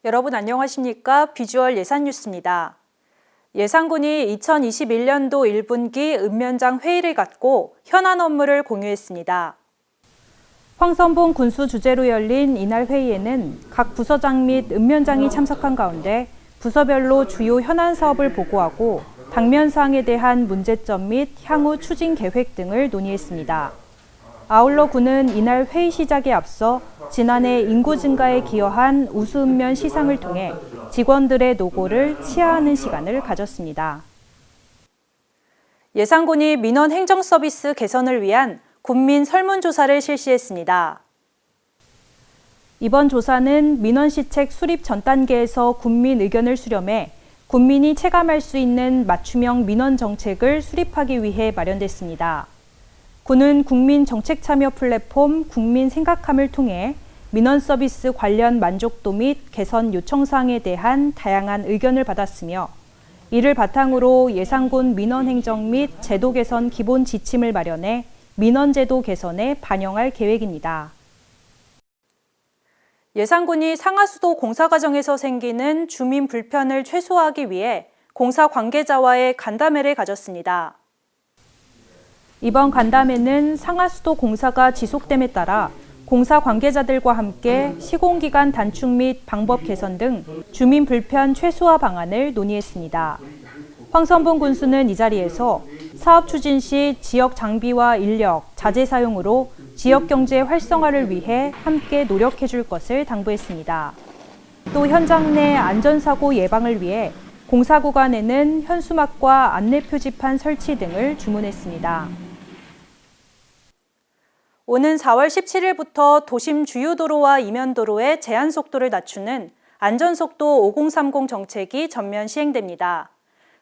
여러분 안녕하십니까? 비주얼 예산 뉴스입니다. 예산군이 2021년도 1분기 읍면장 회의를 갖고 현안 업무를 공유했습니다. 황선봉 군수 주재로 열린 이날 회의에는 각 부서장 및 읍면장이 참석한 가운데 부서별로 주요 현안 사업을 보고하고 당면 사항에 대한 문제점 및 향후 추진 계획 등을 논의했습니다. 아울러 군은 이날 회의 시작에 앞서 지난해 인구 증가에 기여한 우수읍면 시상을 통해 직원들의 노고를 치하하는 시간을 가졌습니다. 예산군이 민원 행정 서비스 개선을 위한 군민 설문조사를 실시했습니다. 이번 조사는 민원시책 수립 전 단계에서 군민 의견을 수렴해 군민이 체감할 수 있는 맞춤형 민원 정책을 수립하기 위해 마련됐습니다. 군은 국민 정책 참여 플랫폼 국민 생각함을 통해 민원 서비스 관련 만족도 및 개선 요청 사항에 대한 다양한 의견을 받았으며 이를 바탕으로 예산군 민원 행정 및 제도 개선 기본 지침을 마련해 민원 제도 개선에 반영할 계획입니다. 예산군이 상하수도 공사 과정에서 생기는 주민 불편을 최소화하기 위해 공사 관계자와의 간담회를 가졌습니다. 이번 간담회는 상하수도 공사가 지속됨에 따라 공사 관계자들과 함께 시공기간 단축 및 방법 개선 등 주민 불편 최소화 방안을 논의했습니다. 황선봉 군수는 이 자리에서 사업 추진 시 지역 장비와 인력, 자재 사용으로 지역 경제 활성화를 위해 함께 노력해 줄 것을 당부했습니다. 또 현장 내 안전사고 예방을 위해 공사 구간에는 현수막과 안내 표지판 설치 등을 주문했습니다. 오는 4월 17일부터 도심 주요도로와 이면도로의 제한 속도를 낮추는 안전속도 5030 정책이 전면 시행됩니다.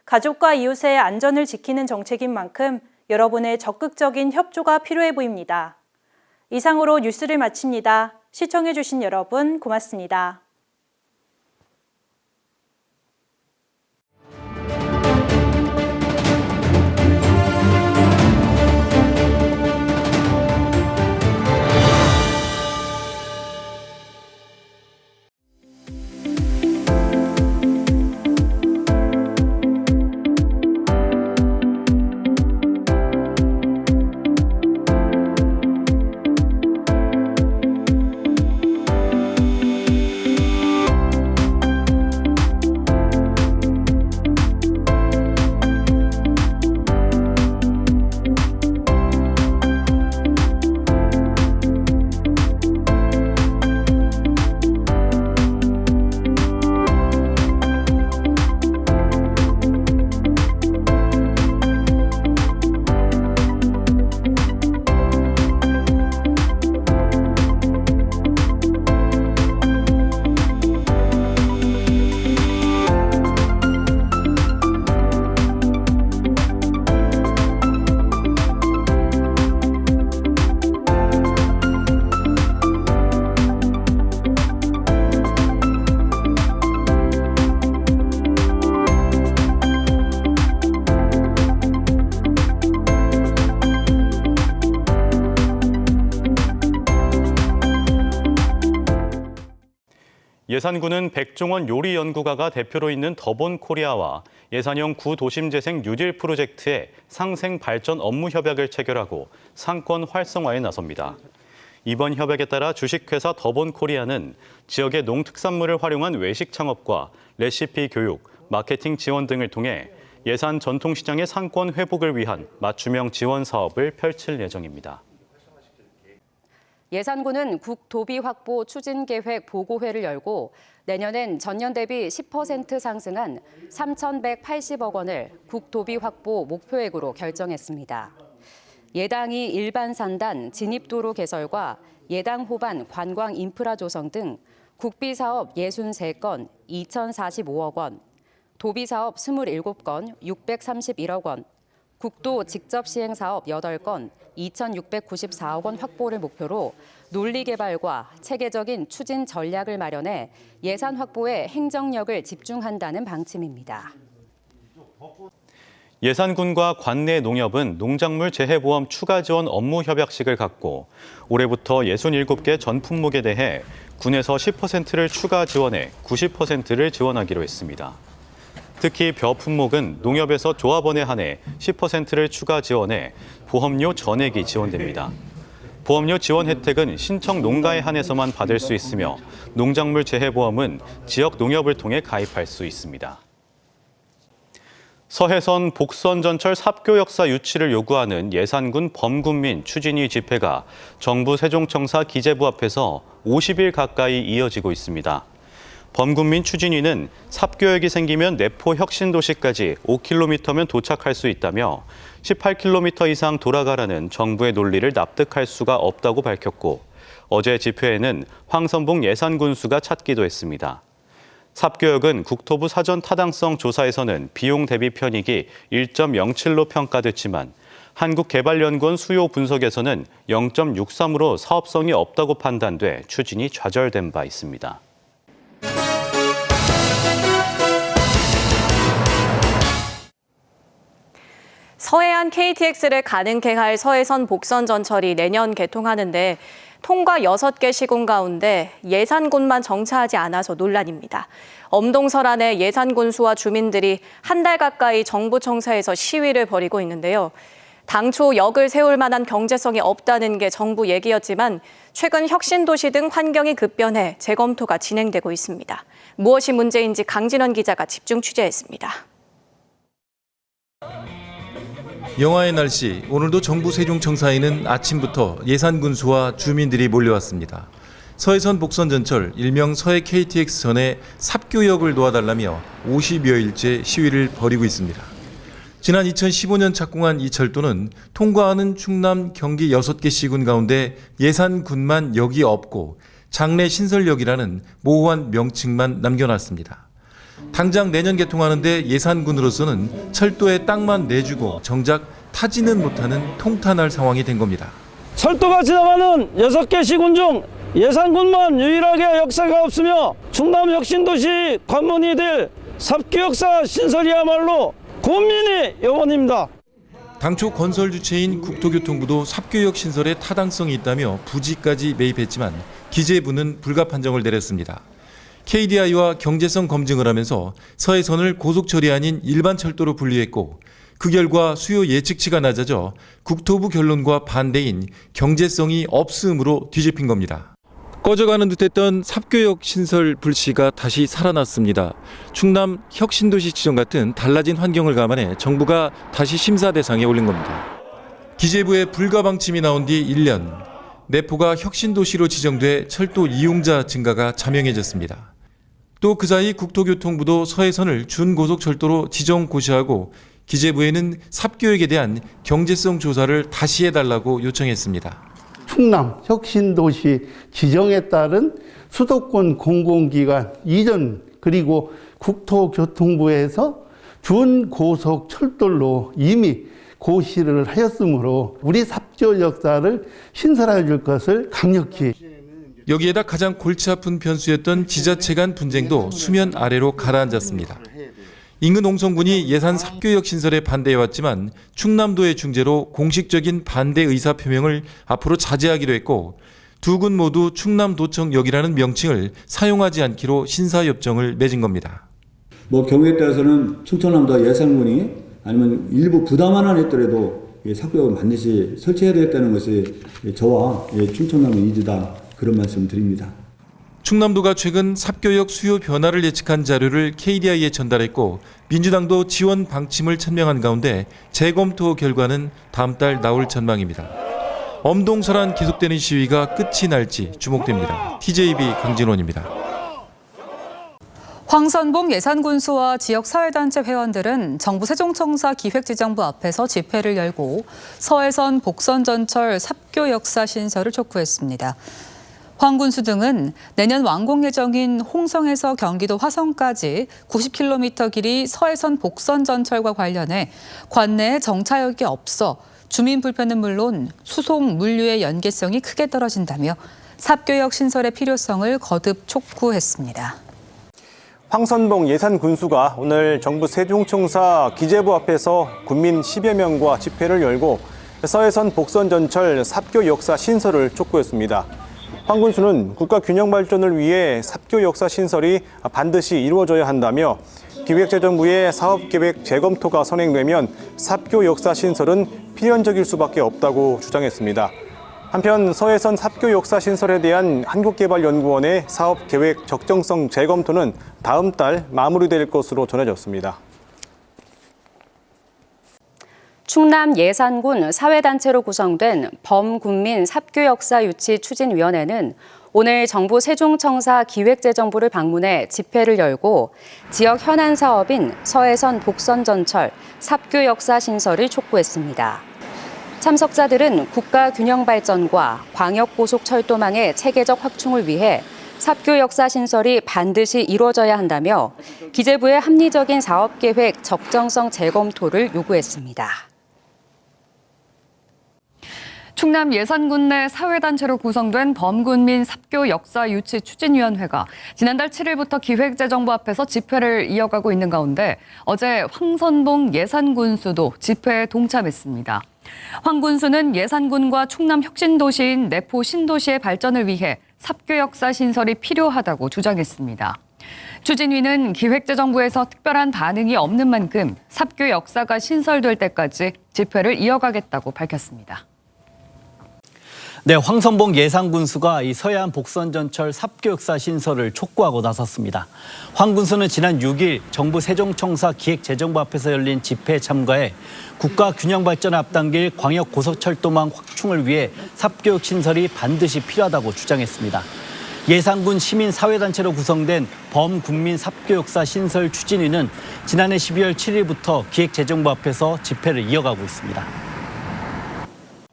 가족과 이웃의 안전을 지키는 정책인 만큼 여러분의 적극적인 협조가 필요해 보입니다. 이상으로 뉴스를 마칩니다. 시청해주신 여러분 고맙습니다. 예산군은 백종원 요리연구가가 대표로 있는 더본코리아와 예산형 구도심재생 뉴딜 프로젝트의 상생 발전 업무 협약을 체결하고 상권 활성화에 나섭니다. 이번 협약에 따라 주식회사 더본코리아는 지역의 농특산물을 활용한 외식 창업과 레시피 교육, 마케팅 지원 등을 통해 예산 전통시장의 상권 회복을 위한 맞춤형 지원 사업을 펼칠 예정입니다. 예산군은 국도비 확보 추진 계획 보고회를 열고 내년엔 전년 대비 10% 상승한 3,180억 원을 국도비 확보 목표액으로 결정했습니다. 예당이 일반 산단 진입도로 개설과 예당 호반 관광 인프라 조성 등 국비 사업 63건 2,045억 원, 도비 사업 27건 631억 원, 국도 직접 시행 사업 8건 2,694억 원 확보를 목표로 논리 개발과 체계적인 추진 전략을 마련해 예산 확보에 행정력을 집중한다는 방침입니다. 예산군과 관내 농협은 농작물 재해보험 추가 지원 업무 협약식을 갖고 올해부터 67개 전 품목에 대해 군에서 10%를 추가 지원해 90%를 지원하기로 했습니다. 특히 벼 품목은 농협에서 조합원에 한해 10%를 추가 지원해 보험료 전액이 지원됩니다. 보험료 지원 혜택은 신청 농가에 한해서만 받을 수 있으며 농작물 재해보험은 지역 농협을 통해 가입할 수 있습니다. 서해선 복선전철 삽교 역사 유치를 요구하는 예산군 범군민 추진위 집회가 정부 세종청사 기재부 앞에서 50일 가까이 이어지고 있습니다. 범군민 추진위는 삽교역이 생기면 내포 혁신도시까지 5km면 도착할 수 있다며 18km 이상 돌아가라는 정부의 논리를 납득할 수가 없다고 밝혔고 어제 집회에는 황선봉 예산군수가 찾기도 했습니다. 삽교역은 국토부 사전 타당성 조사에서는 비용 대비 편익이 1.07로 평가됐지만 한국개발연구원 수요 분석에서는 0.63으로 사업성이 없다고 판단돼 추진이 좌절된 바 있습니다. 서해안 KTX를 가능케 할 서해선 복선 전철이 내년 개통하는데 통과 6개 시군 가운데 예산군만 정차하지 않아서 논란입니다. 엄동설안의 예산군수와 주민들이 한 달 가까이 정부 청사에서 시위를 벌이고 있는데요. 당초 역을 세울 만한 경제성이 없다는 게 정부 얘기였지만 최근 혁신도시 등 환경이 급변해 재검토가 진행되고 있습니다. 무엇이 문제인지 강진원 기자가 집중 취재했습니다. 영하의 날씨, 오늘도 정부 세종청사에는 아침부터 예산군수와 주민들이 몰려왔습니다. 서해선 복선전철, 일명 서해 KTX선의 삽교역을 도와달라며 50여일째 시위를 벌이고 있습니다. 지난 2015년 착공한 이 철도는 통과하는 충남, 경기 6개 시군 가운데 예산군만 역이 없고 장래 신설역이라는 모호한 명칭만 남겨놨습니다. 당장 내년 개통하는데 예산군으로서는 철도에 땅만 내주고 정작 타지는 못하는 통탄할 상황이 된 겁니다. 철도가 지나가는 6개 시군 중 예산군만 유일하게 역사가 없으며 충남 혁신도시 관문이 될 삽교역사 신설이야말로 국민의 염원입니다. 당초 건설 주체인 국토교통부도 삽교역 신설에 타당성이 있다며 부지까지 매입했지만 기재부는 불가 판정을 내렸습니다. KDI와 경제성 검증을 하면서 서해선을 고속철이 아닌 일반 철도로 분류했고 그 결과 수요 예측치가 낮아져 국토부 결론과 반대인 경제성이 없음으로 뒤집힌 겁니다. 꺼져가는 듯했던 삽교역 신설 불씨가 다시 살아났습니다. 충남 혁신도시 지정 같은 달라진 환경을 감안해 정부가 다시 심사 대상에 올린 겁니다. 기재부의 불가 방침이 나온 뒤 1년, 내포가 혁신도시로 지정돼 철도 이용자 증가가 자명해졌습니다. 또 그 사이 국토교통부도 서해선을 준고속철도로 지정 고시하고 기재부에는 삽교역에 대한 경제성 조사를 다시 해달라고 요청했습니다. 충남 혁신도시 지정에 따른 수도권 공공기관 이전 그리고 국토교통부에서 준고속철도로 이미 고시를 하였으므로 우리 삽교 역사를 신설해 줄 것을 강력히. 여기에다 가장 골치 아픈 변수였던 지자체 간 분쟁도 수면 아래로 가라앉았습니다. 인근 농성군이 예산 삽교역 신설에 반대해왔지만 충남도의 중재로 공식적인 반대 의사 표명을 앞으로 자제하기로 했고 두 군 모두 충남도청역이라는 명칭을 사용하지 않기로 신사협정을 맺은 겁니다. 경우에 따라서는 충청남도 예산군이 아니면 일부 부담만 했더라도 삽교역을 반드시 설치해야 되겠다는 것이 저와 충청남의 의지다, 그런 말씀 드립니다. 충남도가 최근 삽교역 수요 변화를 예측한 자료를 KDI에 전달했고 민주당도 지원 방침을 천명한 가운데 재검토 결과는 다음 달 나올 전망입니다. 엄동설안 계속되는 시위가 끝이 날지 주목됩니다. TJB 강진원입니다. 황선봉 예산군수와 지역사회단체 회원들은 정부 세종청사 기획지정부 앞에서 집회를 열고 서해선 복선전철 삽교 역사 신설을 촉구했습니다. 황 군수 등은 내년 완공 예정인 홍성에서 경기도 화성까지 90km 길이 서해선 복선전철과 관련해 관내에 정차역이 없어 주민 불편은 물론 수송 물류의 연계성이 크게 떨어진다며 삽교역 신설의 필요성을 거듭 촉구했습니다. 황선봉 예산군수가 오늘 정부 세종청사 기재부 앞에서 군민 10여 명과 집회를 열고 서해선 복선전철 삽교 역사 신설을 촉구했습니다. 황 군수는 국가 균형 발전을 위해 삽교 역사 신설이 반드시 이루어져야 한다며 기획재정부의 사업계획 재검토가 선행되면 삽교 역사 신설은 필연적일 수밖에 없다고 주장했습니다. 한편 서해선 삽교 역사 신설에 대한 한국개발연구원의 사업계획 적정성 재검토는 다음 달 마무리될 것으로 전해졌습니다. 충남 예산군 사회단체로 구성된 범군민 삽교역사 유치 추진위원회는 오늘 정부 세종청사 기획재정부를 방문해 집회를 열고 지역 현안 사업인 서해선 복선전철 삽교역사 신설을 촉구했습니다. 참석자들은 국가 균형 발전과 광역고속철도망의 체계적 확충을 위해 삽교 역사 신설이 반드시 이루어져야 한다며 기재부의 합리적인 사업계획 적정성 재검토를 요구했습니다. 충남 예산군 내 사회단체로 구성된 범군민 삽교 역사 유치 추진위원회가 지난달 7일부터 기획재정부 앞에서 집회를 이어가고 있는 가운데 어제 황선봉 예산군수도 집회에 동참했습니다. 황 군수는 예산군과 충남 혁신도시인 내포 신도시의 발전을 위해 삽교 역사 신설이 필요하다고 주장했습니다. 추진위는 기획재정부에서 특별한 반응이 없는 만큼 삽교 역사가 신설될 때까지 집회를 이어가겠다고 밝혔습니다. 네, 황선봉 예산군수가 이 서해안 복선전철 삽교 역사 신설을 촉구하고 나섰습니다. 황 군수는 지난 6일 정부 세종청사 기획재정부 앞에서 열린 집회에 참가해 국가 균형 발전을 앞당길 광역 고속철도망 확충을 위해 삽교역 신설이 반드시 필요하다고 주장했습니다. 예산군 시민사회단체로 구성된 범군민 삽교 역사 신설 추진위는 지난해 12월 7일부터 기획재정부 앞에서 집회를 이어가고 있습니다.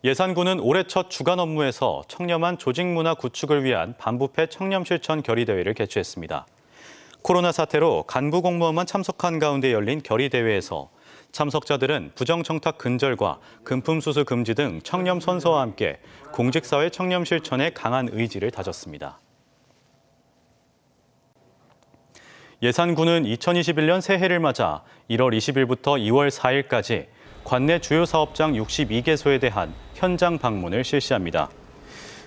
예산군은 올해 첫 주간 업무에서 청렴한 조직문화 구축을 위한 반부패 청렴실천 결의대회를 개최했습니다. 코로나 사태로 간부 공무원만 참석한 가운데 열린 결의대회에서 참석자들은 부정청탁 근절과 금품수수 금지 등 청렴 선서와 함께 공직사회 청렴 실천에 강한 의지를 다졌습니다. 예산군은 2021년 새해를 맞아 1월 20일부터 2월 4일까지 관내 주요 사업장 62개소에 대한 현장 방문을 실시합니다.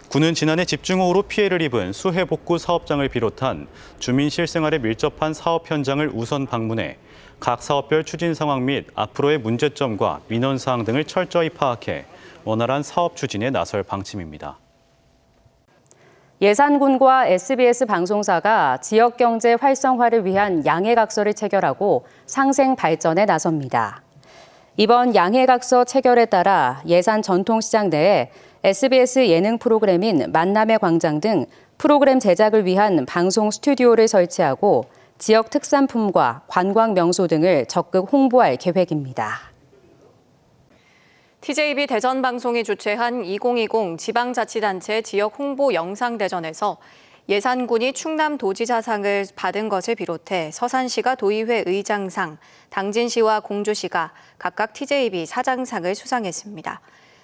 군은 지난해 집중호우로 피해를 입은 수해 복구 사업장을 비롯한 주민 실생활에 밀접한 사업 현장을 우선 방문해 각 사업별 추진 상황 및 앞으로의 문제점과 민원 사항 등을 철저히 파악해 원활한 사업 추진에 나설 방침입니다. 예산군과 SBS 방송사가 지역 경제 활성화를 위한 양해각서를 체결하고 상생 발전에 나섭니다. 이번 양해각서 체결에 따라 예산 전통시장 내에 SBS 예능 프로그램인 만남의 광장 등 프로그램 제작을 위한 방송 스튜디오를 설치하고 지역 특산품과 관광 명소 등을 적극 홍보할 계획입니다. TJB 대전방송이 주최한 2020 지방자치단체 지역 홍보 영상대전에서 예산군이 충남도지사상을 받은 것을 비롯해 서산시가 도의회 의장상, 당진시와 공주시가 각각 TJB 사장상을 수상했습니다.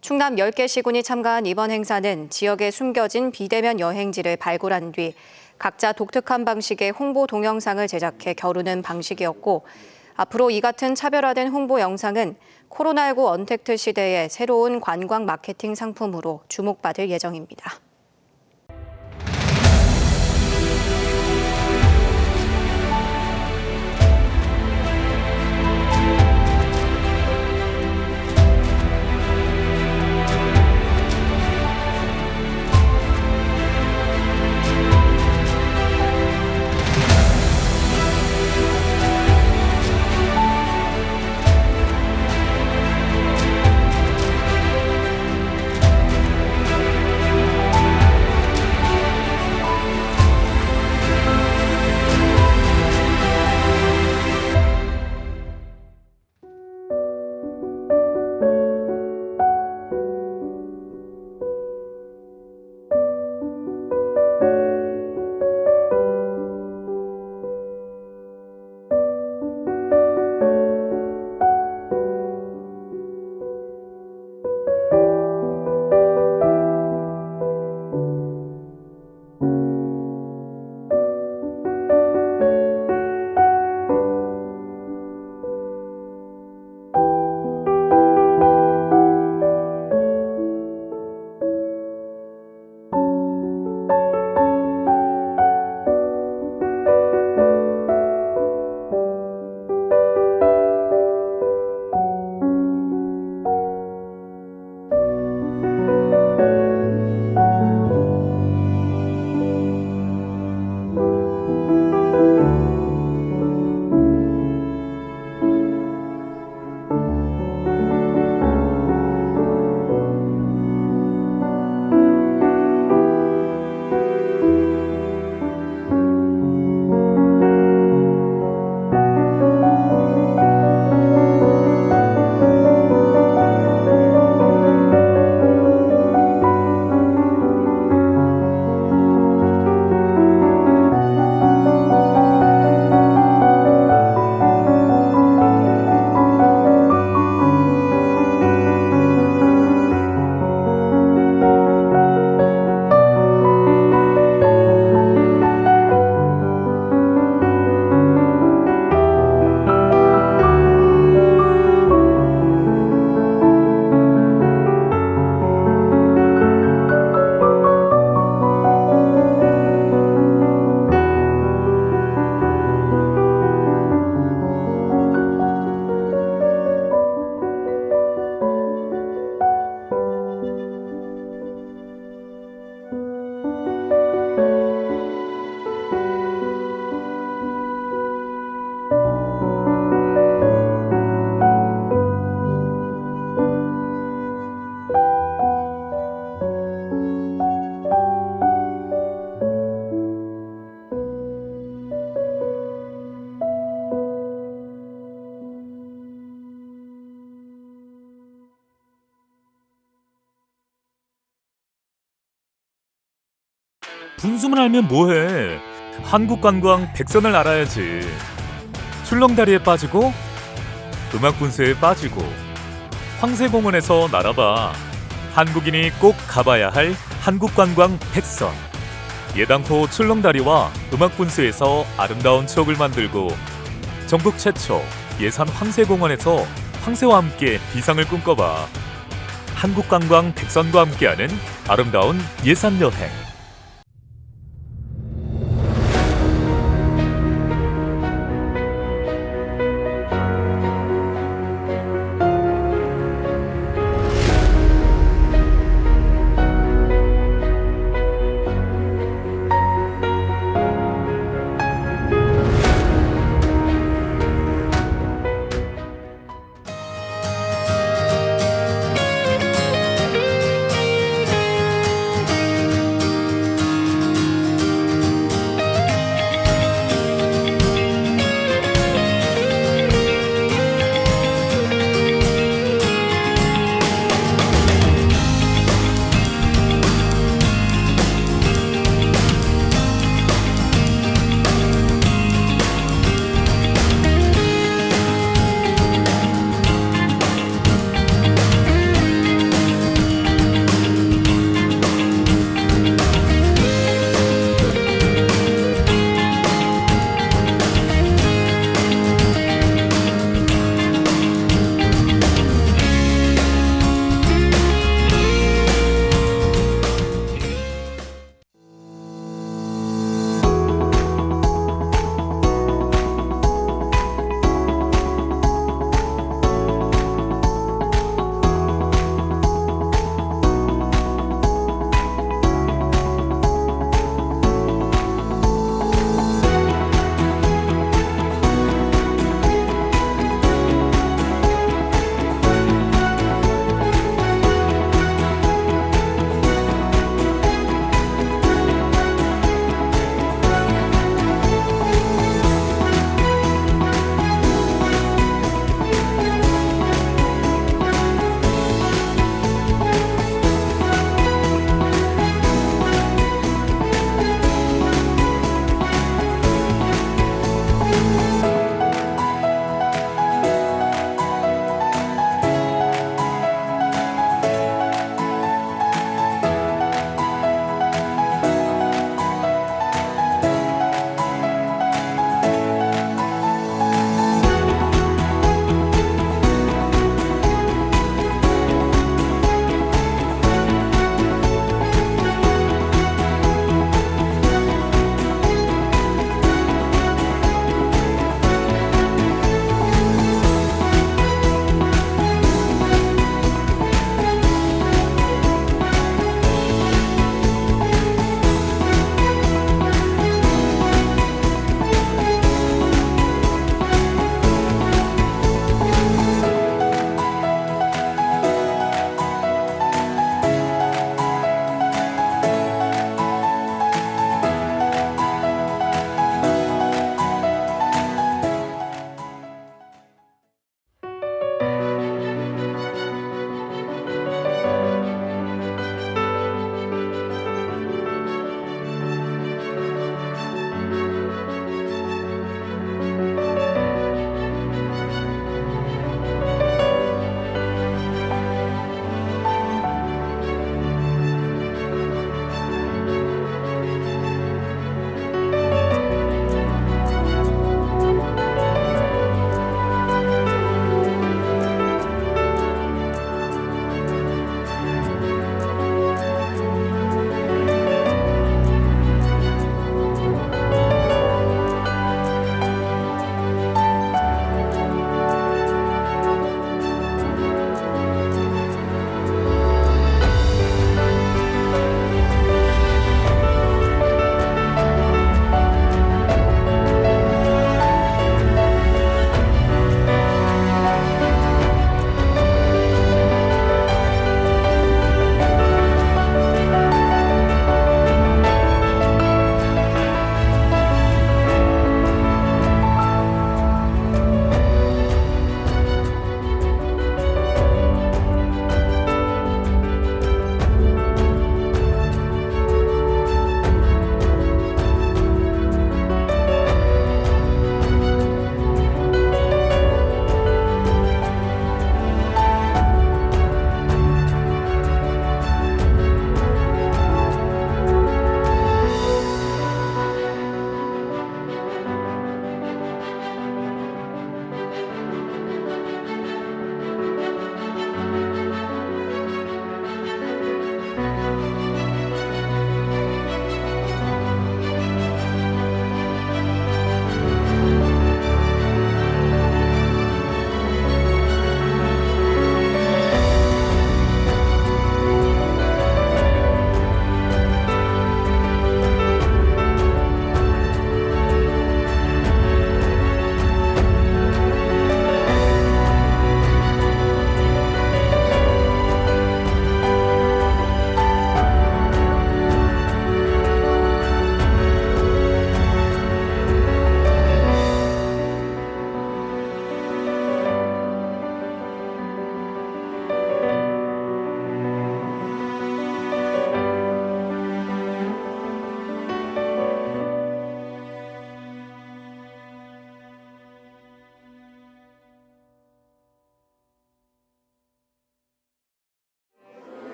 충남 10개 시군이 참가한 이번 행사는 지역에 숨겨진 비대면 여행지를 발굴한 뒤 각자 독특한 방식의 홍보 동영상을 제작해 겨루는 방식이었고, 앞으로 이 같은 차별화된 홍보 영상은 코로나19 언택트 시대의 새로운 관광 마케팅 상품으로 주목받을 예정입니다. 분수만 알면 뭐해? 한국관광 백선을 알아야지. 출렁다리에 빠지고 음악분수에 빠지고 황새공원에서 날아봐. 한국인이 꼭 가봐야 할 한국관광 백선. 예당포 출렁다리와 음악분수에서 아름다운 추억을 만들고 전국 최초 예산 황새공원에서 황새와 함께 비상을 꿈꿔봐. 한국관광 백선과 함께하는 아름다운 예산 여행.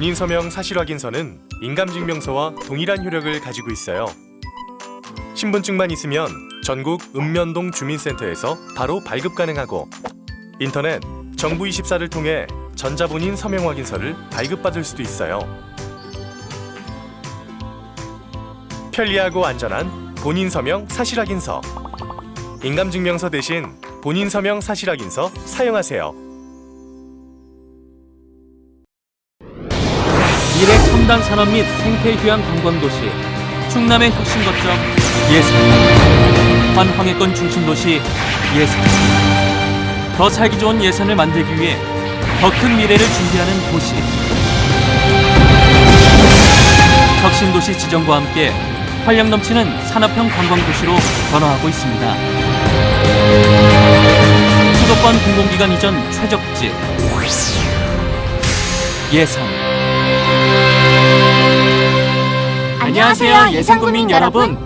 본인 서명 사실 확인서는 인감증명서와 동일한 효력을 가지고 있어요. 신분증만 있으면 전국 읍면동 주민센터에서 바로 발급 가능하고 인터넷 정부24를 통해 전자본인 서명 확인서를 발급받을 수도 있어요. 편리하고 안전한 본인 서명 사실 확인서. 인감증명서 대신 본인 서명 사실 확인서 사용하세요. 미래 첨단 산업 및 생태 휴양 관광도시, 충남의 혁신 거점 예산, 환황해권 중심도시 예산. 더 살기 좋은 예산을 만들기 위해 더 큰 미래를 준비하는 도시. 혁신도시 지정과 함께 활력 넘치는 산업형 관광도시로 변화하고 있습니다. 수도권 공공기관 이전 최적지 예산. 안녕하세요, 예산군민 여러분.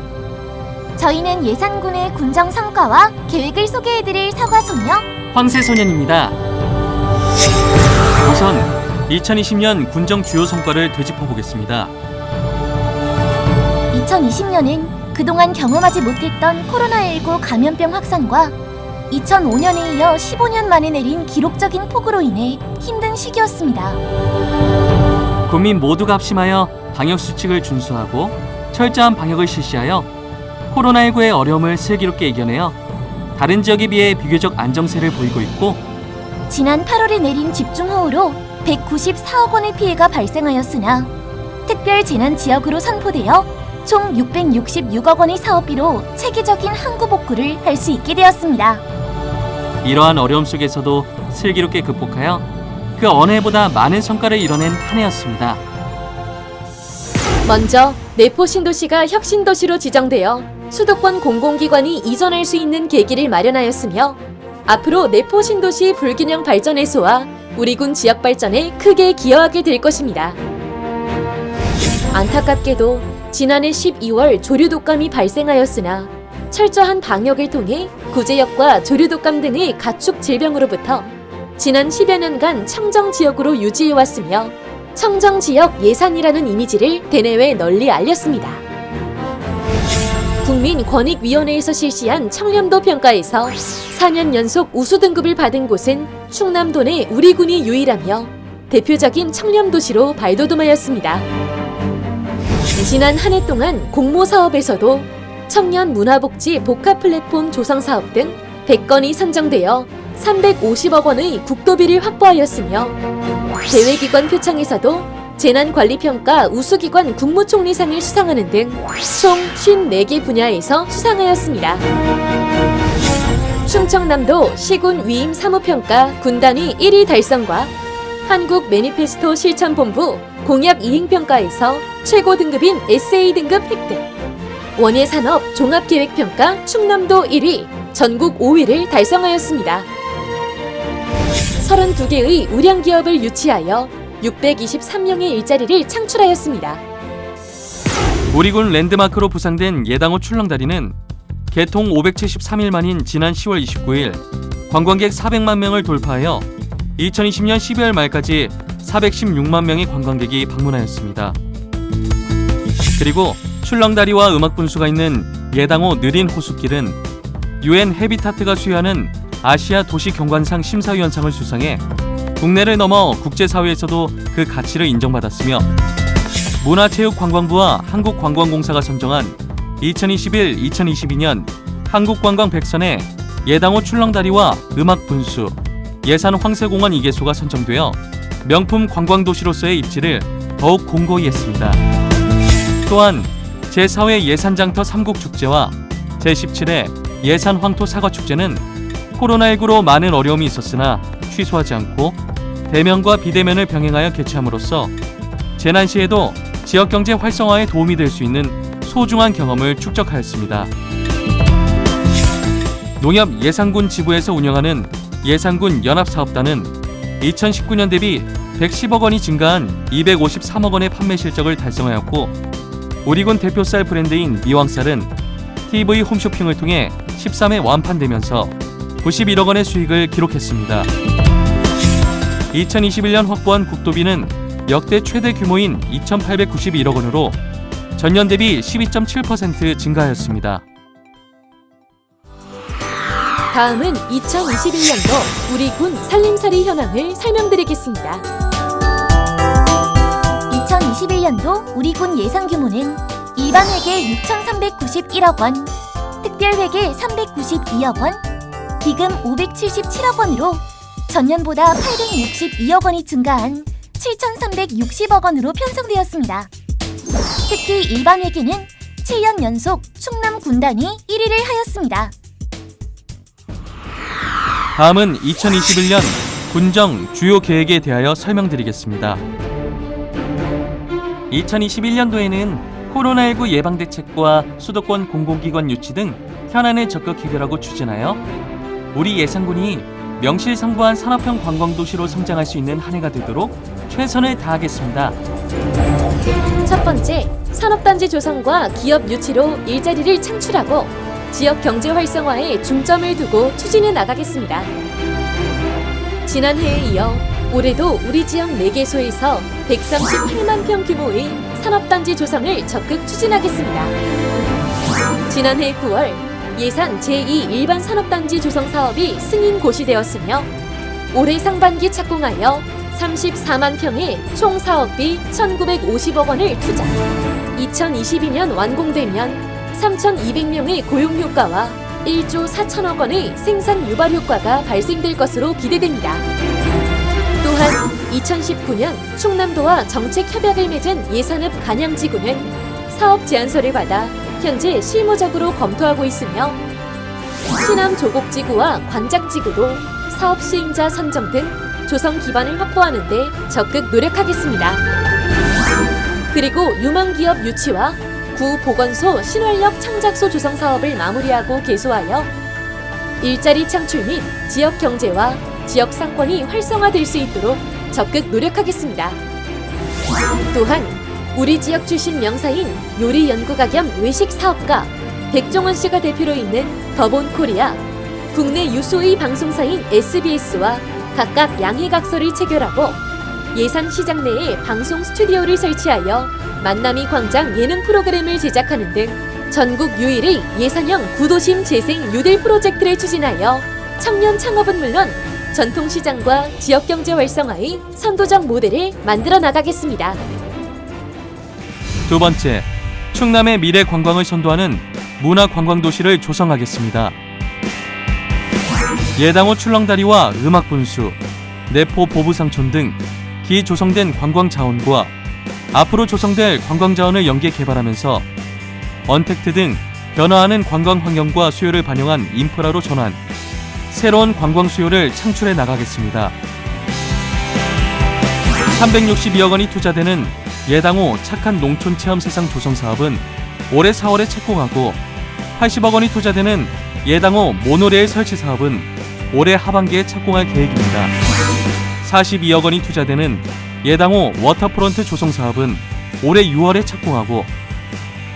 저희는 예산군의 군정 성과와 계획을 소개해드릴 사과소녀 황새소년입니다. 우선 2020년 군정 주요 성과를 되짚어보겠습니다. 2020년은 그동안 경험하지 못했던 코로나19 감염병 확산과 2005년에 이어 15년 만에 내린 기록적인 폭우로 인해 힘든 시기였습니다. 국민 모두가 합심하여 방역수칙을 준수하고 철저한 방역을 실시하여 코로나19의 어려움을 슬기롭게 이겨내어 다른 지역에 비해 비교적 안정세를 보이고 있고, 지난 8월에 내린 집중호우로 194억 원의 피해가 발생하였으나 특별 재난 지역으로 선포되어 총 666억 원의 사업비로 체계적인 항구 복구를 할 수 있게 되었습니다. 이러한 어려움 속에서도 슬기롭게 극복하여 그 어느 해보다 많은 성과를 이뤄낸 한 해였습니다. 먼저 내포신도시가 혁신도시로 지정되어 수도권 공공기관이 이전할 수 있는 계기를 마련하였으며, 앞으로 내포신도시 불균형 발전 해소와 우리 군 지역 발전에 크게 기여하게 될 것입니다. 안타깝게도 지난해 12월 조류독감이 발생하였으나 철저한 방역을 통해 구제역과 조류독감 등의 가축 질병으로부터 지난 10여 년간 청정지역으로 유지해왔으며 청정지역 예산이라는 이미지를 대내외 널리 알렸습니다. 국민권익위원회에서 실시한 청렴도 평가에서 4년 연속 우수 등급을 받은 곳은 충남도 내 우리 군이 유일하며 대표적인 청렴도시로 발돋움하였습니다. 지난 한 해 동안 공모사업에서도 청년 문화복지 복합 플랫폼 조성 사업 등 100건이 선정되어 350억 원의 국도비를 확보하였으며, 대외기관 표창에서도 재난관리평가 우수기관 국무총리상을 수상하는 등 총 54개 분야에서 수상하였습니다. 충청남도 시군 위임 사무평가 군단위 1위 달성과 한국 매니페스토 실천본부 공약 이행평가에서 최고 등급인 SA 등급 획득, 원예산업 종합계획평가 충남도 1위, 전국 5위를 달성하였습니다. 32개의 우량기업을 유치하여 623명의 일자리를 창출하였습니다. 우리 군 랜드마크로 부상된 예당호 출렁다리는 개통 573일 만인 지난 10월 29일 관광객 400만 명을 돌파하여 2020년 12월 말까지 416만 명의 관광객이 방문하였습니다. 그리고 출렁다리와 음악분수가 있는 예당호 느린 호수길은 UN 해비타트가 수여하는 아시아 도시 경관상 심사위원상을 수상해 국내를 넘어 국제사회에서도 그 가치를 인정받았으며, 문화체육관광부와 한국관광공사가 선정한 2021-2022년 한국관광 100선에 예당호 출렁다리와 음악분수, 예산 황새공원 2개소가 선정되어 명품 관광도시로서의 입지를 더욱 공고히 했습니다. 또한 제4회 예산장터 삼국축제와 제17회 예산황토 사과축제는 코로나19로 많은 어려움이 있었으나 취소하지 않고 대면과 비대면을 병행하여 개최함으로써 재난 시에도 지역경제 활성화에 도움이 될 수 있는 소중한 경험을 축적하였습니다. 농협 예산군 지부에서 운영하는 예산군 연합사업단은 2019년 대비 110억 원이 증가한 253억 원의 판매 실적을 달성하였고, 우리군 대표 쌀 브랜드인 미왕쌀은 TV 홈쇼핑을 통해 13회 완판되면서 91억 원의 수익을 기록했습니다. 2021년 확보한 국도비는 역대 최대 규모인 2,891억 원으로 전년 대비 12.7% 증가하였습니다. 다음은 2021년도 우리 군 살림살이 현황을 설명드리겠습니다. 2021년도 우리 군 예산 규모는 일반 회계 6,391억 원, 특별 회계 392억 원, 기금 577억 원으로 전년보다 862억 원이 증가한 7,360억 원으로 편성되었습니다. 특히 일반 회계는 7년 연속 충남 군단이 1위를 하였습니다. 다음은 2021년 군정 주요 계획에 대하여 설명드리겠습니다. 2021년도에는 코로나19 예방대책과 수도권 공공기관 유치 등 현안을 적극 해결하고 추진하여 우리 예산군이 명실상부한 산업형 관광도시로 성장할 수 있는 한 해가 되도록 최선을 다하겠습니다. 첫 번째, 산업단지 조성과 기업 유치로 일자리를 창출하고 지역 경제 활성화에 중점을 두고 추진해 나가겠습니다. 지난해에 이어 올해도 우리 지역 4개소에서 138만 평 규모의 산업단지 조성을 적극 추진하겠습니다. 지난해 9월 예산 제2 일반 산업단지 조성 사업이 승인 고시되었으며 올해 상반기 착공하여 34만 평의 총 사업비 1,950억 원을 투자. 2022년 완공되면 3,200명의 고용 효과와 1조 4천억 원의 생산 유발 효과가 발생될 것으로 기대됩니다. 또한 2019년 충남도와 정책 협약을 맺은 예산읍 간양지구는 사업 제안서를 받아 현재 실무적으로 검토하고 있으며 신암 조곡지구와 관작지구도 사업 시행자 선정 등 조성 기반을 확보하는 데 적극 노력하겠습니다. 그리고 유망기업 유치와 구보건소 신활역 창작소 조성 사업을 마무리하고 개소하여 일자리 창출 및 지역 경제와 지역 상권이 활성화될 수 있도록 적극 노력하겠습니다. 또한 우리 지역 출신 명사인 요리 연구가 겸 외식 사업가 백종원 씨가 대표로 있는 더본코리아, 국내 유수의 방송사인 SBS와 각각 양해각서를 체결하고 예산 시장 내에 방송 스튜디오를 설치하여 만남이 광장 예능 프로그램을 제작하는 등 전국 유일의 예산형 구도심 재생 뉴딜 프로젝트를 추진하여 청년 창업은 물론 전통시장과 지역경제 활성화의 선도적 모델을 만들어 나가겠습니다. 두 번째, 충남의 미래 관광을 선도하는 문화관광도시를 조성하겠습니다. 예당호 출렁다리와 음악분수, 내포 보부상촌 등 기조성된 관광자원과 앞으로 조성될 관광자원을 연계 개발하면서 언택트 등 변화하는 관광 환경과 수요를 반영한 인프라로 전환, 새로운 관광 수요를 창출해 나가겠습니다. 362억 원이 투자되는 예당호 착한 농촌 체험 세상 조성 사업은 올해 4월에 착공하고 80억 원이 투자되는 예당호 모노레일 설치 사업은 올해 하반기에 착공할 계획입니다. 42억 원이 투자되는 예당호 워터프론트 조성 사업은 올해 6월에 착공하고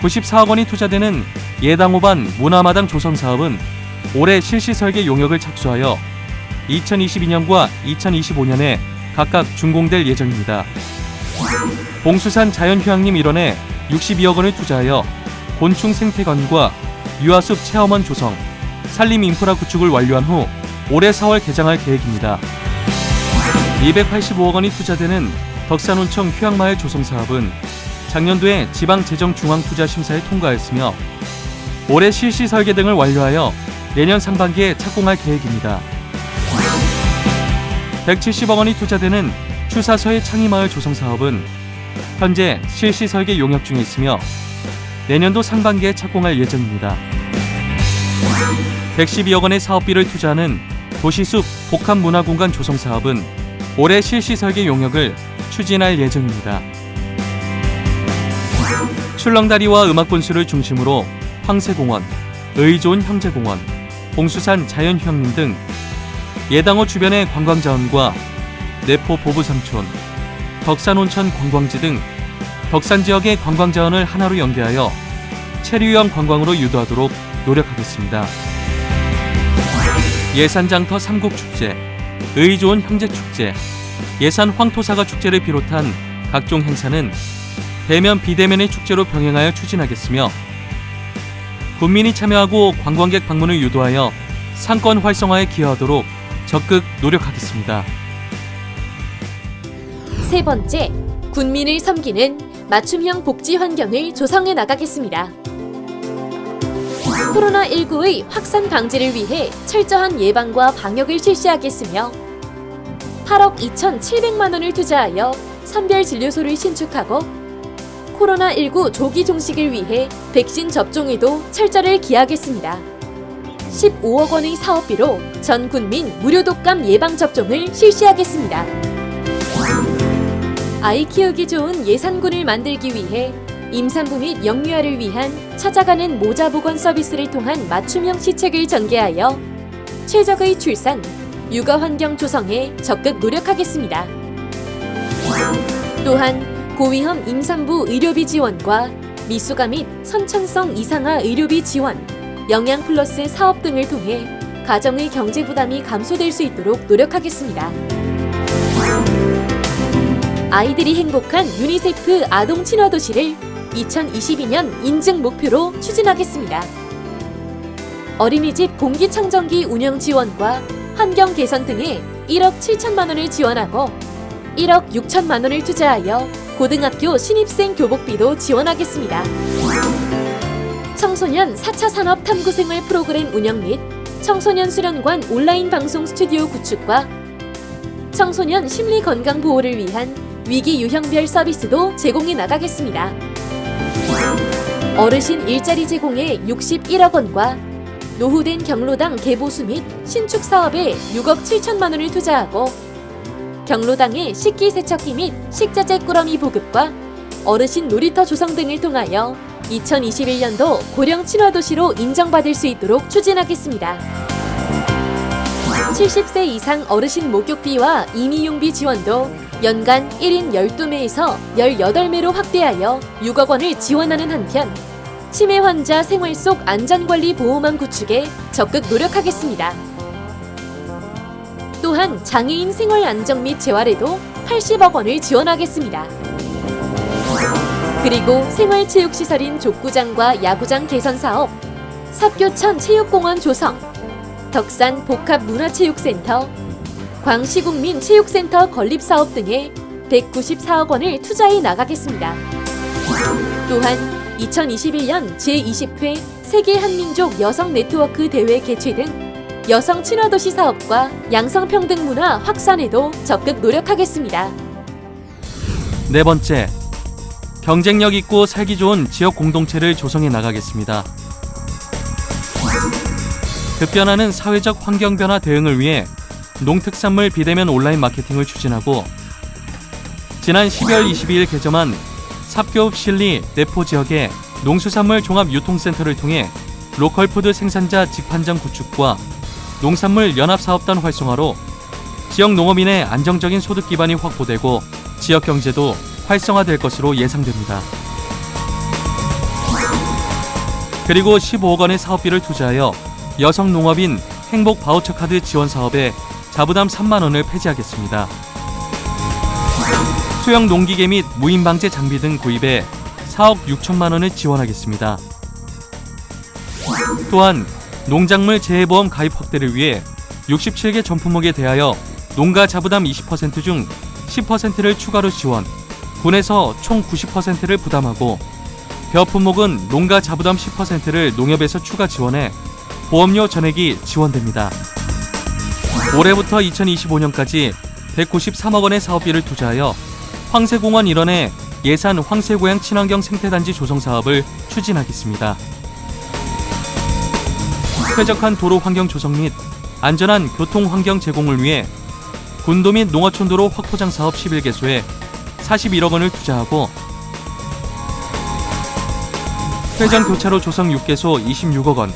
94억 원이 투자되는 예당호반 문화마당 조성 사업은 올해 실시 설계 용역을 착수하여 2022년과 2025년에 각각 준공될 예정입니다. 봉수산 자연휴양림 일원에 62억 원을 투자하여 곤충 생태관과 유아숲 체험원 조성, 산림 인프라 구축을 완료한 후 올해 4월 개장할 계획입니다. 285억 원이 투자되는 덕산운청 휴양마을 조성 사업은 작년도에 지방재정중앙투자심사에 통과했으며 올해 실시 설계 등을 완료하여 내년 상반기에 착공할 계획입니다. 170억 원이 투자되는 추사서의 창의마을 조성 사업은 현재 실시 설계 용역 중에 있으며 내년도 상반기에 착공할 예정입니다. 112억 원의 사업비를 투자하는 도시숲 복합문화공간 조성 사업은 올해 실시 설계 용역을 추진할 예정입니다. 출렁다리와 음악분수를 중심으로 황새공원, 의좋은 형제공원, 봉수산 자연휴양림 등 예당호 주변의 관광자원과 내포 보부상촌, 덕산온천 관광지 등 덕산 지역의 관광자원을 하나로 연계하여 체류형 관광으로 유도하도록 노력하겠습니다. 예산장터 삼국축제, 의좋은 형제축제, 예산 황토사과 축제를 비롯한 각종 행사는 대면 비대면의 축제로 병행하여 추진하겠으며 국민이 참여하고 관광객 방문을 유도하여 상권 활성화에 기여하도록 적극 노력하겠습니다. 세 번째, 군민을 섬기는 맞춤형 복지 환경을 조성해 나가겠습니다. 코로나19의 확산 방지를 위해 철저한 예방과 방역을 실시하겠으며 8억 2,700만 원을 투자하여 선별 진료소를 신축하고 코로나19 조기 종식을 위해 백신 접종에도 철저를 기하겠습니다. 15억 원의 사업비로 전 군민 무료 독감 예방 접종을 실시하겠습니다. 아이 키우기 좋은 예산군을 만들기 위해 임산부 및 영유아를 위한 찾아가는 모자 보건 서비스를 통한 맞춤형 시책을 전개하여 최적의 출산, 육아 환경 조성에 적극 노력하겠습니다. 또한 고위험 임산부 의료비 지원과 미숙아 및 선천성 이상아 의료비 지원, 영양 플러스 사업 등을 통해 가정의 경제 부담이 감소될 수 있도록 노력하겠습니다. 아이들이 행복한 유니세프 아동 친화 도시를 2022년 인증 목표로 추진하겠습니다. 어린이집 공기청정기 운영 지원과 환경 개선 등에 1억 7천만 원을 지원하고 1억 6천만 원을 투자하여 고등학교 신입생 교복비도 지원하겠습니다. 청소년 4차 산업 탐구생활 프로그램 운영 및 청소년 수련관 온라인 방송 스튜디오 구축과 청소년 심리 건강 보호를 위한 위기 유형별 서비스도 제공해 나가겠습니다. 어르신 일자리 제공에 61억 원과 노후된 경로당 개보수 및 신축 사업에 6억 7천만 원을 투자하고 경로당의 식기세척기 및 식자재 꾸러미 보급과 어르신 놀이터 조성 등을 통하여 2021년도 고령 친화도시로 인정받을 수 있도록 추진하겠습니다. 70세 이상 어르신 목욕비와 임의용비 지원도 연간 1인 12매에서 18매로 확대하여 6억 원을 지원하는 한편 치매 환자 생활 속 안전관리 보호망 구축에 적극 노력하겠습니다. 또한 장애인 생활 안정 및 재활에도 80억 원을 지원하겠습니다. 그리고 생활체육시설인 족구장과 야구장 개선 사업, 삽교천 체육공원 조성, 덕산 복합문화체육센터, 광시국민 체육센터 건립사업 등에 194억 원을 투자해 나가겠습니다. 또한 2021년 제20회 세계한민족 여성 네트워크 대회 개최 등 여성 친화도시 사업과 양성평등 문화 확산에도 적극 노력하겠습니다. 네 번째, 경쟁력 있고 살기 좋은 지역 공동체를 조성해 나가겠습니다. 급변하는 사회적 환경 변화 대응을 위해 농특산물 비대면 온라인 마케팅을 추진하고 지난 12월 22일 개점한 삽교읍 실리 내포 지역의 농수산물 종합유통센터를 통해 로컬푸드 생산자 직판장 구축과 농산물 연합사업단 활성화로 지역 농업인의 안정적인 소득 기반이 확보되고 지역 경제도 활성화될 것으로 예상됩니다. 그리고 15억 원의 사업비를 투자하여 여성 농업인 행복 바우처 카드 지원 사업에 자부담 3만 원을 폐지하겠습니다. 소형 농기계 및 무인 방제 장비 등 구입에 4억 6천만 원을 지원하겠습니다. 또한 농작물 재해보험 가입 확대를 위해 67개 전품목에 대하여 농가 자부담 20% 중 10%를 추가로 지원, 군에서 총 90%를 부담하고 벼 품목은 농가 자부담 10%를 농협에서 추가 지원해 보험료 전액이 지원됩니다. 올해부터 2025년까지 193억 원의 사업비를 투자하여 황새공원 일원의 예산 황새고양 친환경 생태단지 조성 사업을 추진하겠습니다. 쾌적한 도로 환경 조성 및 안전한 교통 환경 제공을 위해 군도 및 농어촌 도로 확포장 사업 11개소에 41억 원을 투자하고 회전 교차로 조성 6개소 26억 원,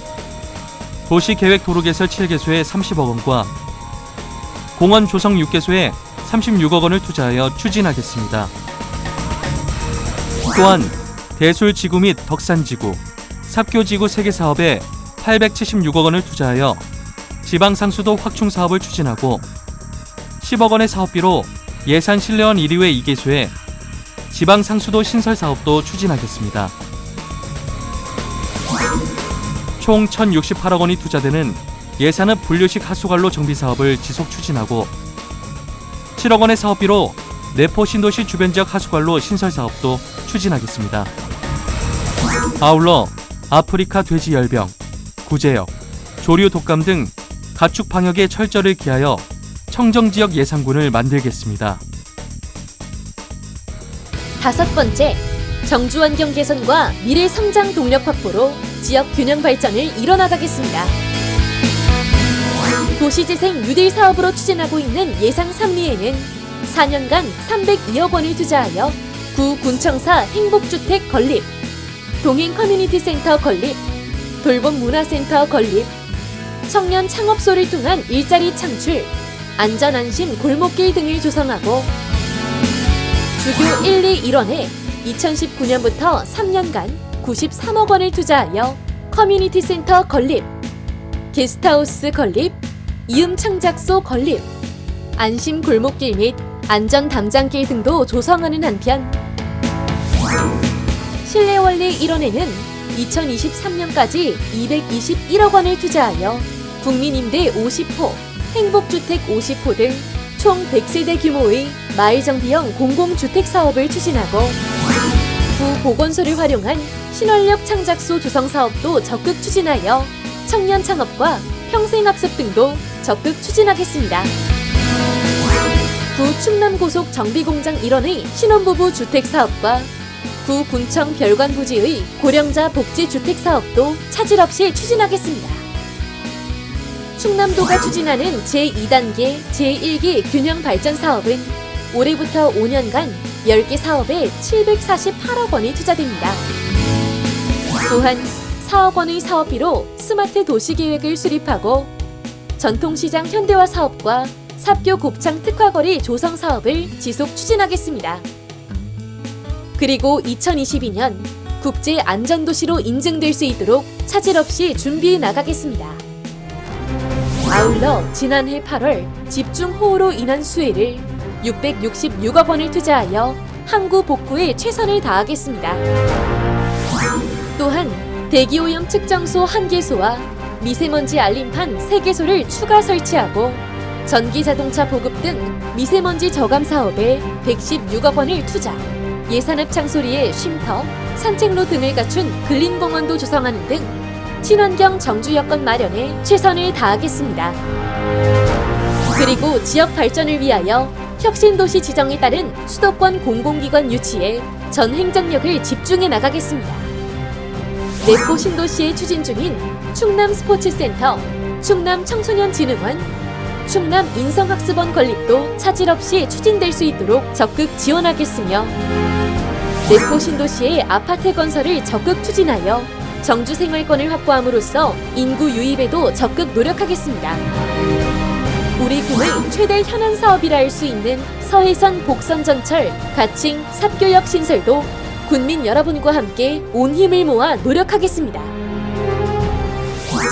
도시계획 도로 개설 7개소에 30억 원과 공원 조성 6개소에 36억 원을 투자하여 추진하겠습니다. 또한 대술지구 및 덕산지구, 삽교지구 3개 사업에 876억 원을 투자하여 지방상수도 확충 사업을 추진하고 10억 원의 사업비로 예산 신뢰원 1위회 2개소에 지방 상수도 신설 사업도 추진하겠습니다. 총 1,068억 원이 투자되는 예산읍 분류식 하수관로 정비 사업을 지속 추진하고 7억 원의 사업비로 내포 신도시 주변 지역 하수관로 신설 사업도 추진하겠습니다. 아울러 아프리카 돼지 열병, 구제역, 조류 독감 등 가축 방역에 철저를 기하여 청정지역 예산군을 만들겠습니다. 5번째, 정주환경 개선과 미래 성장 동력 확보로 지역 균형 발전을 이뤄나가겠습니다. 도시재생 뉴딜 사업으로 추진하고 있는 예상 3리에는 4년간 302억 원을 투자하여 구 군청사 행복주택 건립, 동행 커뮤니티 센터 건립, 돌봄 문화센터 건립, 청년 창업소를 통한 일자리 창출, 안전안심 골목길 등을 조성하고 주교 1, 2, 1원에 2019년부터 3년간 93억 원을 투자하여 커뮤니티 센터 건립, 게스트하우스 건립, 이음 창작소 건립, 안심 골목길 및 안전 담장길 등도 조성하는 한편 실내원리 1원에는 2023년까지 221억 원을 투자하여 국민임대 50호, 행복주택 50호 등 총 100세대 규모의 마을정비형 공공주택 사업을 추진하고 구 보건소를 활용한 신원력 창작소 조성 사업도 적극 추진하여 청년 창업과 평생학습 등도 적극 추진하겠습니다. 구 충남고속 정비공장 1원의 신혼부부 주택 사업과 구 군청 별관 부지의 고령자 복지주택 사업도 차질 없이 추진하겠습니다. 충남도가 추진하는 제2단계, 제1기 균형 발전 사업은 올해부터 5년간 10개 사업에 748억 원이 투자됩니다. 또한 4억 원의 사업비로 스마트 도시계획을 수립하고 전통시장 현대화 사업과 삽교 곱창 특화거리 조성 사업을 지속 추진하겠습니다. 그리고 2022년 국제 안전도시로 인증될 수 있도록 차질 없이 준비해 나가겠습니다. 아울러 지난해 8월 집중호우로 인한 수해를 666억 원을 투자하여 항구 복구에 최선을 다하겠습니다. 또한 대기오염 측정소 1개소와 미세먼지 알림판 3개소를 추가 설치하고 전기자동차 보급 등 미세먼지 저감 사업에 116억 원을 투자, 예산읍 창소리에 쉼터, 산책로 등을 갖춘 근린공원도 조성하는 등 친환경 정주 여건 마련에 최선을 다하겠습니다. 그리고 지역 발전을 위하여 혁신도시 지정에 따른 수도권 공공기관 유치에 전 행정력을 집중해 나가겠습니다. 내포 신도시에 추진 중인 충남 스포츠센터, 충남 청소년진흥원, 충남 인성학습원 건립도 차질 없이 추진될 수 있도록 적극 지원하겠으며 내포 신도시의 아파트 건설을 적극 추진하여 정주 생활권을 확보함으로써 인구 유입에도 적극 노력하겠습니다. 우리 군의 최대 현안 사업이라 할 수 있는 서해선 복선전철 가칭 삽교역 신설도 군민 여러분과 함께 온 힘을 모아 노력하겠습니다.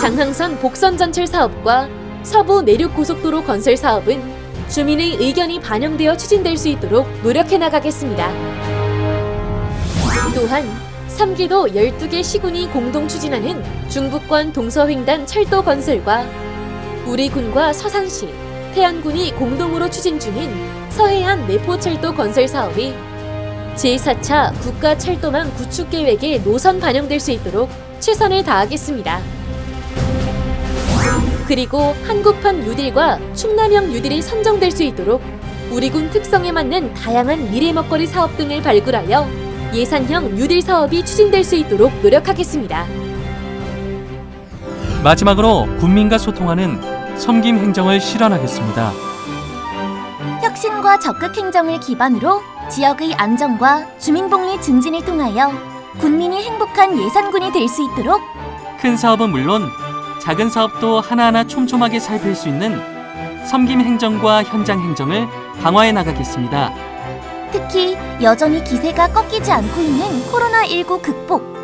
장항선 복선전철 사업과 서부 내륙고속도로 건설 사업은 주민의 의견이 반영되어 추진될 수 있도록 노력해 나가겠습니다. 또한 3기도 12개 시군이 공동 추진하는 중부권 동서횡단 철도 건설과 우리 군과 서산시, 태안군이 공동으로 추진 중인 서해안 내포철도 건설 사업이 제4차 국가철도망 구축 계획에 노선 반영될 수 있도록 최선을 다하겠습니다. 그리고 한국판 뉴딜과 충남형 뉴딜이 선정될 수 있도록 우리 군 특성에 맞는 다양한 미래 먹거리 사업 등을 발굴하여 예산형 뉴딜 사업이 추진될 수 있도록 노력하겠습니다. 마지막으로 군민과 소통하는 섬김 행정을 실현하겠습니다. 혁신과 적극 행정을 기반으로 지역의 안정과 주민복리 증진을 통하여 군민이 행복한 예산군이 될 수 있도록 큰 사업은 물론 작은 사업도 하나하나 촘촘하게 살필 수 있는 섬김 행정과 현장 행정을 강화해 나가겠습니다. 특히 여전히 기세가 꺾이지 않고 있는 코로나19 극복,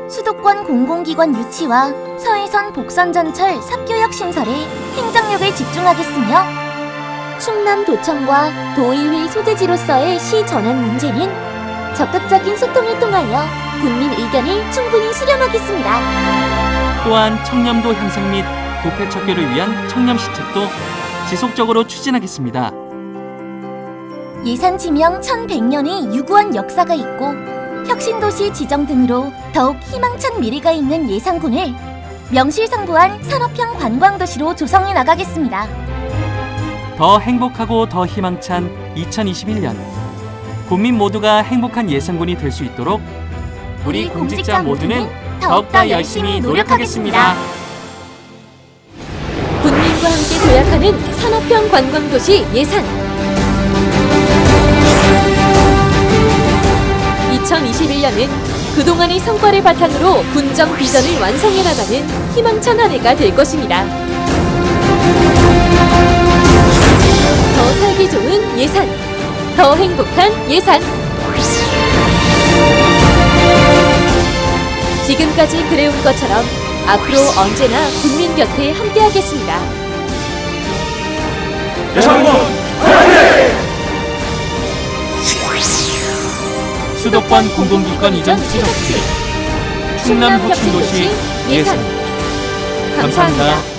수도권 공공기관 유치와 서해선 복선전철 삽교역 신설에 행정력을 집중하겠으며 충남도청과 도의회 소재지로서의 시 전환 문제는 적극적인 소통을 통하여 국민 의견을 충분히 수렴하겠습니다. 또한 청렴도 향상 및 부패 척결을 위한 청렴 시책도 지속적으로 추진하겠습니다. 예산 지명 1100년의 유구한 역사가 있고 혁신도시 지정 등으로 더욱 희망찬 미래가 있는 예산군을 명실상부한 산업형 관광도시로 조성해 나가겠습니다. 더 행복하고 더 희망찬 2021년 국민 모두가 행복한 예산군이 될 수 있도록 우리 공직자 모두는 더욱더 열심히 노력하겠습니다. 국민과 함께 도약하는 산업형 관광도시 예산. 2021년은 그동안의 성과를 바탕으로 군정 비전을 완성해 나가는 희망찬 한 해가 될 것입니다. 더 살기 좋은 예산, 더 행복한 예산. 지금까지 그래온 것처럼 앞으로 언제나 국민 곁에 함께하겠습니다. 예산군 화이팅! 수도권 공공기관 이전 추적지 충남 혁신도시 예산. 감사합니다.